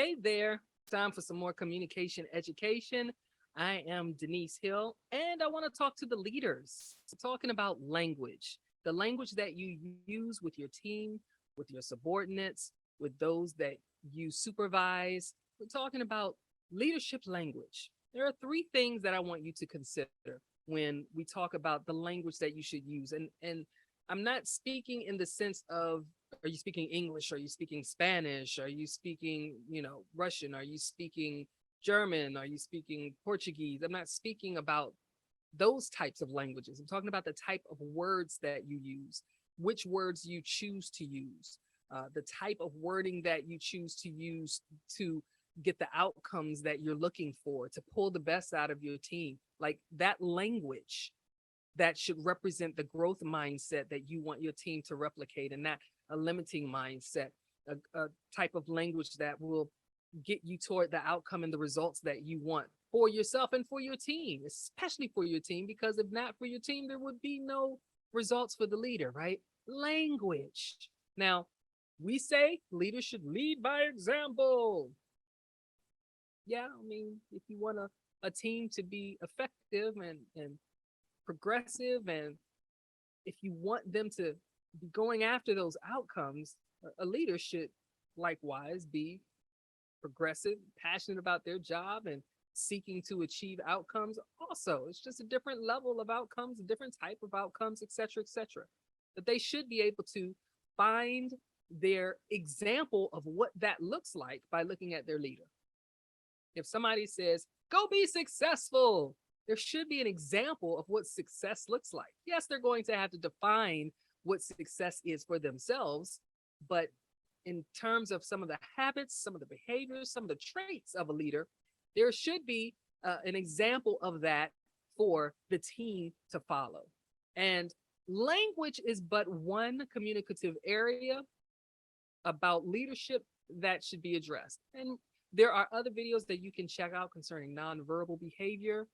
Hey there, time for some more communication education. I am Denise Hill, and I want to talk to the leaders. We're talking about language, the language that you use with your team, with your subordinates, with those that you supervise. We're talking about leadership language. There are three things that I want you to consider when we talk about the language that you should use. And I'm not speaking in the sense of, are you speaking English? Are you speaking Spanish? Are you speaking, Russian? Are you speaking German? Are you speaking Portuguese? I'm not speaking about those types of languages. I'm talking about the type of words that you use, which words you choose to use, the type of wording that you choose to use to get the outcomes that you're looking for, to pull the best out of your team. Like that language that should represent the growth mindset that you want your team to replicate, and not a limiting mindset, a type of language that will get you toward the outcome and the results that you want for yourself and for your team, especially for your team, because if not for your team, there would be no results for the leader, right? Language. Now, we say leaders should lead by example. Yeah, I mean, if you want a team to be effective and progressive, and if you want them to be going after those outcomes, a leader should likewise be progressive, passionate about their job, and seeking to achieve outcomes. Also, it's just a different level of outcomes, a different type of outcomes, etc., etc. That they should be able to find their example of what that looks like by looking at their leader. If somebody says, go be successful, there should be an example of what success looks like. Yes, they're going to have to define what success is for themselves, but in terms of some of the habits, some of the behaviors, some of the traits of a leader, there should be an example of that for the team to follow. And language is but one communicative area about leadership that should be addressed. And there are other videos that you can check out concerning nonverbal behavior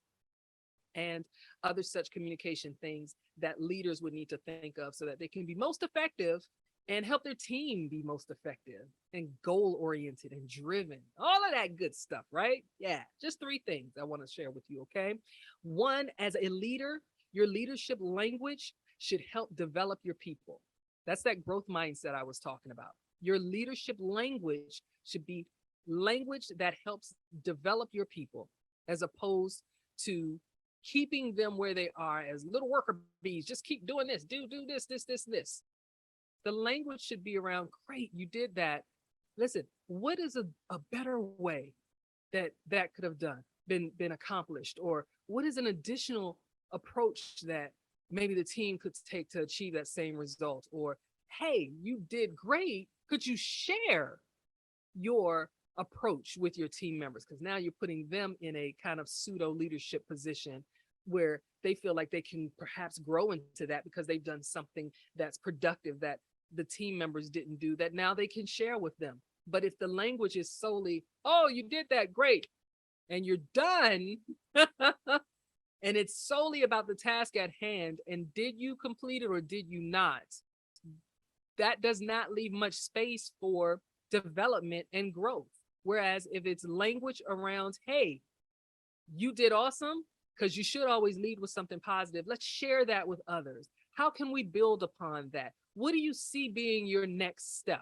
and other such communication things that leaders would need to think of so that they can be most effective and help their team be most effective and goal oriented and driven. All of that good stuff, right? Yeah, just three things I want to share with you, okay? One, as a leader, your leadership language should help develop your people. That's that growth mindset I was talking about. Your leadership language should be language that helps develop your people, as opposed to keeping them where they are as little worker bees. Just keep doing this, do this. The language should be around, great, you did that. Listen, what is a better way that could have been accomplished? Or what is an additional approach that maybe the team could take to achieve that same result? Or, hey, you did great. Could you share your approach with your team members? Because now you're putting them in a kind of pseudo leadership position where they feel like they can perhaps grow into that because they've done something that's productive that the team members didn't do, that now they can share with them. But if the language is solely, oh, you did that, great, and you're done, and it's solely about the task at hand, and did you complete it or did you not, that does not leave much space for development and growth. Whereas if it's language around, hey, you did awesome, because you should always lead with something positive. Let's share that with others. How can we build upon that? What do you see being your next step?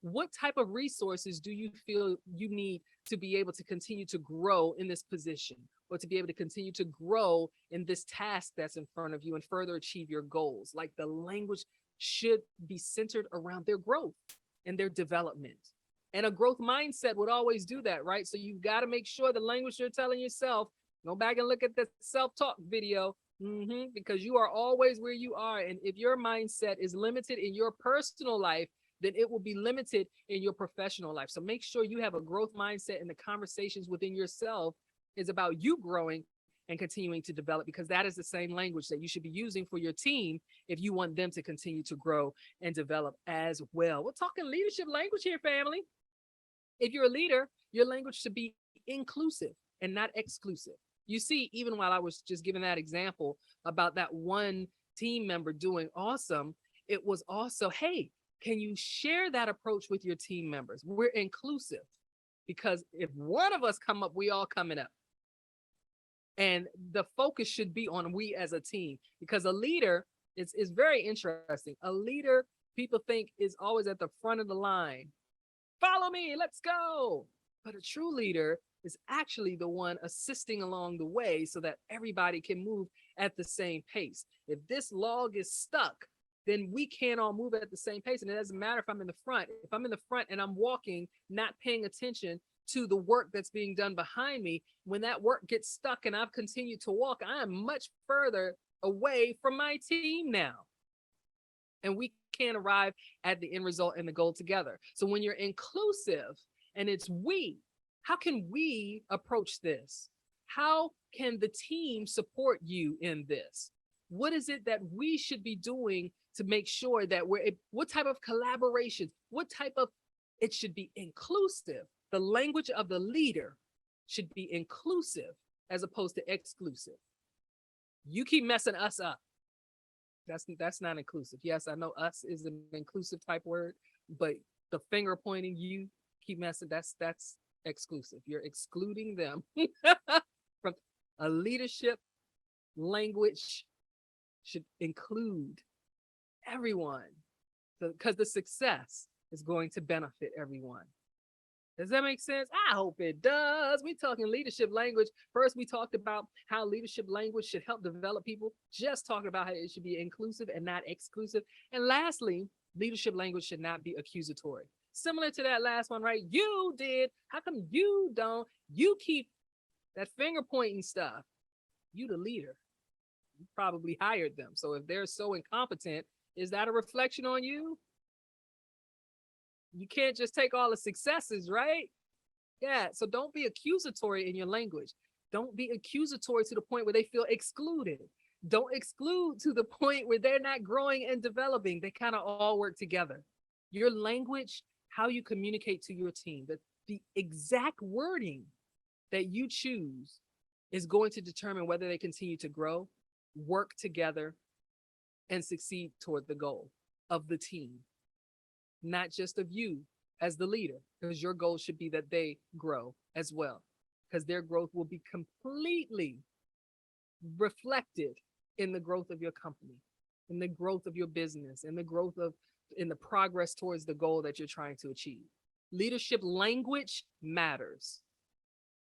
What type of resources do you feel you need to be able to continue to grow in this position, or to be able to continue to grow in this task that's in front of you and further achieve your goals? Like, the language should be centered around their growth and their development. And a growth mindset would always do that, right? So you've got to make sure the language you're telling yourself, go back and look at the self-talk video, because you are always where you are. And if your mindset is limited in your personal life, then it will be limited in your professional life. So make sure you have a growth mindset, and the conversations within yourself is about you growing and continuing to develop, because that is the same language that you should be using for your team if you want them to continue to grow and develop as well. We're talking leadership language here, family. If you're a leader, your language should be inclusive and not exclusive. You see, even while I was just giving that example about that one team member doing awesome, it was also, hey, can you share that approach with your team members? We're inclusive. because if one of us come up, we all coming up. And the focus should be on we as a team, because a leader is very interesting. A leader, people think, is always at the front of the line. Follow me, let's go. But a true leader is actually the one assisting along the way so that everybody can move at the same pace. If this log is stuck, then we can't all move at the same pace. And it doesn't matter if I'm in the front. If I'm in the front and I'm walking, not paying attention to the work that's being done behind me, when that work gets stuck and I've continued to walk, I am much further away from my team now. And we can't arrive at the end result and the goal together. So when you're inclusive and it's we, how can we approach this? How can the team support you in this? What is it that we should be doing to make sure that what type of collaborations, it should be inclusive. The language of the leader should be inclusive as opposed to exclusive. You keep messing us up. That's not inclusive. Yes, I know us is an inclusive type word, but the finger pointing, you keep messing, that's exclusive. You're excluding them from a leadership. Language should include everyone, because the success is going to benefit everyone. Does that make sense? I hope it does. We're talking leadership language. First, we talked about how leadership language should help develop people. Just talking about how it should be inclusive and not exclusive. And lastly, leadership language should not be accusatory. Similar to that last one, right? You did. How come you don't? You keep that finger pointing stuff. You the leader. You probably hired them. So if they're so incompetent, is that a reflection on you? You can't just take all the successes, right? Yeah, so don't be accusatory in your language. Don't be accusatory to the point where they feel excluded. Don't exclude to the point where they're not growing and developing. They kind of all work together. Your language, how you communicate to your team, the exact wording that you choose is going to determine whether they continue to grow, work together, and succeed toward the goal of the team. Not just of you as the leader, because your goal should be that they grow as well, because their growth will be completely reflected in the growth of your company, in the growth of your business, in the progress towards the goal that you're trying to achieve. Leadership language matters.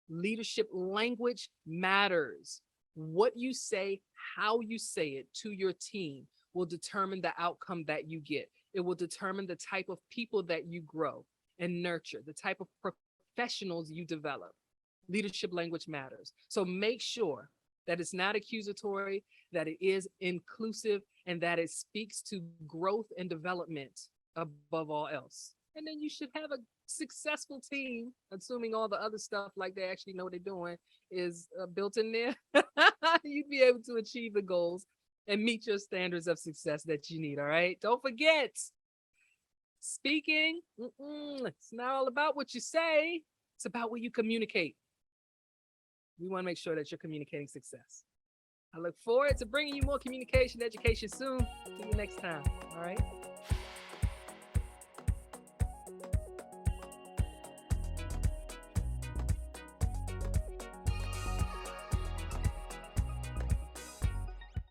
Leadership language matters. What you say, how you say it to your team will determine the outcome that you get. It will determine the type of people that you grow and nurture, the type of professionals you develop. Leadership language matters. So make sure that it's not accusatory, that it is inclusive, and that it speaks to growth and development above all else. And then you should have a successful team, assuming all the other stuff, like they actually know what they're doing, is built in there. You'd be able to achieve the goals and meet your standards of success that you need. All right. Don't forget, speaking, it's not all about what you say. It's about what you communicate. We want to make sure that you're communicating success. I look forward to bringing you more communication education soon. See you next time. All right.